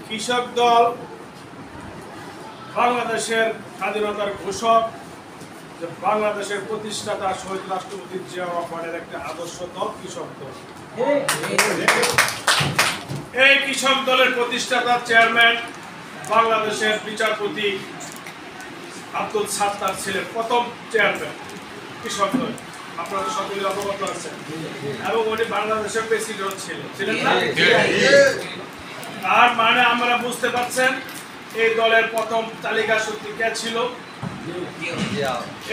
কৃষক দল বাংলাদেশের স্বাধীনতার ঘোষক, যে বাংলাদেশের প্রতিষ্ঠাতা শহীদ রাষ্ট্রপতি জিয়া রহমানের একটা আদর্শ দল কৃষক দল। এই কৃষক দলের প্রতিষ্ঠাতা চেয়ারম্যান বাংলাদেশের বিচারপতি আব্দুল সাত্তার ছিলেন প্রথম চেয়ারম্যান কৃষক দল। আপনারা সকলে অবগত আছেন। এবং উনি বাংলাদেশের প্রেসিডেন্ট ছিলেন না? তার মানে আমরা বুঝতে পারছেন এই দলের প্রথম তালিকা শক্তি কে ছিল?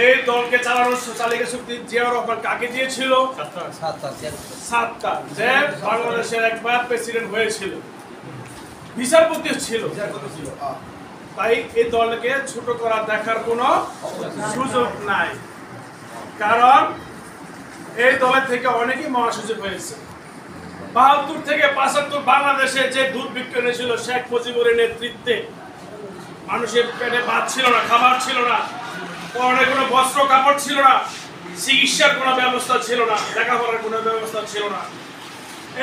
এই দলকে চালানোর তালিকা শক্তি জিয়া রহমান কাকে দিয়েছিল? সাত্তার, যে বাংলাদেশের একবার প্রেসিডেন্ট হয়েছিল, বিচারপতিও ছিল। তাই এই দলকে ছোট করা দেখার কোনো সুযোগ নাই, কারণ এই দলের থেকে অনেকেই মহাসচিব হয়েছে। ৭২ থেকে ৭৫ বাংলাদেশে যে দুর্ভিক্ষ এনেছিল শেখ মুজিবুরের নেতৃত্বে, মানুষের পেটে ভাত ছিল না, খাবার ছিল না, পরনে কোনো বস্ত্র কাপড় ছিল না, চিকিৎসার কোনো ব্যবস্থা ছিল না, লেখাপড়ার কোনো ব্যবস্থা ছিল না।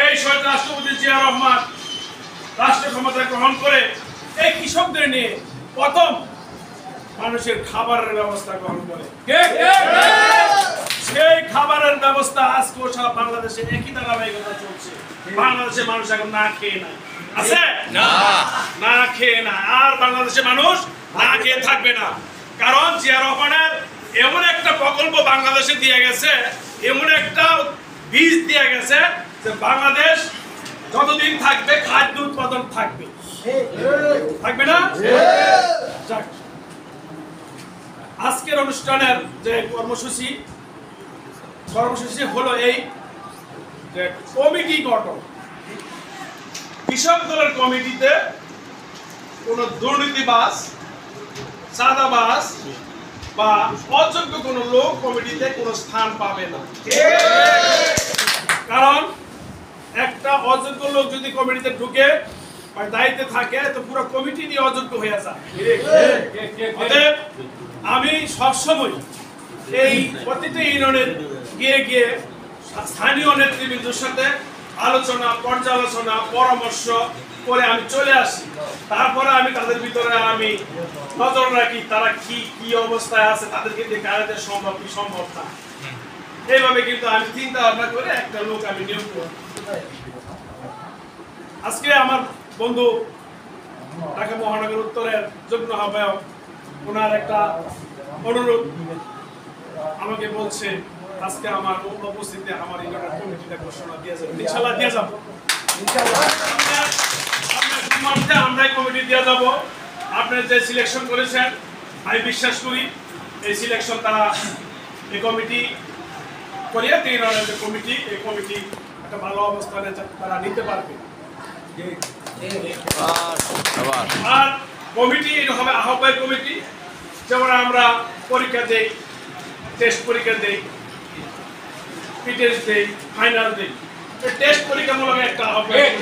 এই শহীদ রাষ্ট্রপতি জিয়া রহমান রাষ্ট্র ক্ষমতা গ্রহণ করে এই কৃষকদের নিয়ে প্রথম মানুষের খাবারের ব্যবস্থা গ্রহণ করে। সেই খাবারের ব্যবস্থা আজকে সারা বাংলাদেশে একই ধারাবাহিকতা চলছে। বাংলাদেশের মানুষ এখন না খেয়ে নাই আছে, না খেয়ে না, আর বাংলাদেশের মানুষ না খেয়ে থাকবে না। কারণ জিয়া রহমানের এমন একটা প্রকল্প বাংলাদেশে দিয়ে গেছে, এমন একটা বীজ দিয়ে গেছে যে বাংলাদেশ যতদিন থাকবে খাদ্য উৎপাদন থাকবে, থাকবে না? আজকের অনুষ্ঠানের যে কর্মসূচি হলো এই যে কমিটি গঠন। কৃষক দলের কমিটিতে কোন দুর্নীতিবাজ, চাঁদাবাজ বা অযোগ্য কোন লোক কমিটিতে কোনো স্থান পাবে না। কারণ একটা অযোগ্য লোক যদি কমিটিতে ঢুকে বা দায়িত্বে থাকে তো পুরো কমিটি নিয়ে অযোগ্য হয়ে যায়। অতএব আমি সবসময় এই প্রতিটি ইউনিয়নের গিয়ে গিয়ে স্থানীয় নেতৃবৃন্দের সাথে আলোচনা, পর্যালোচনা, পরামর্শ করে আমি চলে আসি। তারপরে আমি তাদের ভিতরে আমি নজর রাখি তারা কি অবস্থায় আছে, তাদেরকে দিয়ে কারাতে সম্ভব কি সম্ভব না। এইভাবে কিন্তু আমি চিন্তা ভাবনা করে একটা লোক আমি নিয়োগ করি। আজকে আমার বন্ধু ঢাকা মহানগর উত্তরের যুগ্ম আহ্বায়ক, ওনার একটা অনুরোধ আমাকে বলছে আজকে আমার উপস্থিতিতে আমার ইউনিয়নের কমিটিটা ঘোষণা দিয়ে যাবে। ইনশাআল্লাহ দিয়ে যাব, আমরাই কমিটি দিয়ে যাব। আপনি যে সিলেকশন করেছেন আমি বিশ্বাস করি এই সিলেকশন তারা এই কমিটি করিয়ে ইউনিয়নের যে কমিটি, এই কমিটি একটা ভালো অবস্থানে তারা নিতে পারবে। আর কমিটি হবে আহ্বায়ক কমিটি, যেমন আমরা পরীক্ষা দেই, টেস্ট পরীক্ষা দেই, টেস্ট দেই, ফাইনাল দেই। টেস্ট পরীক্ষামূলক একটা আহ্বায়ক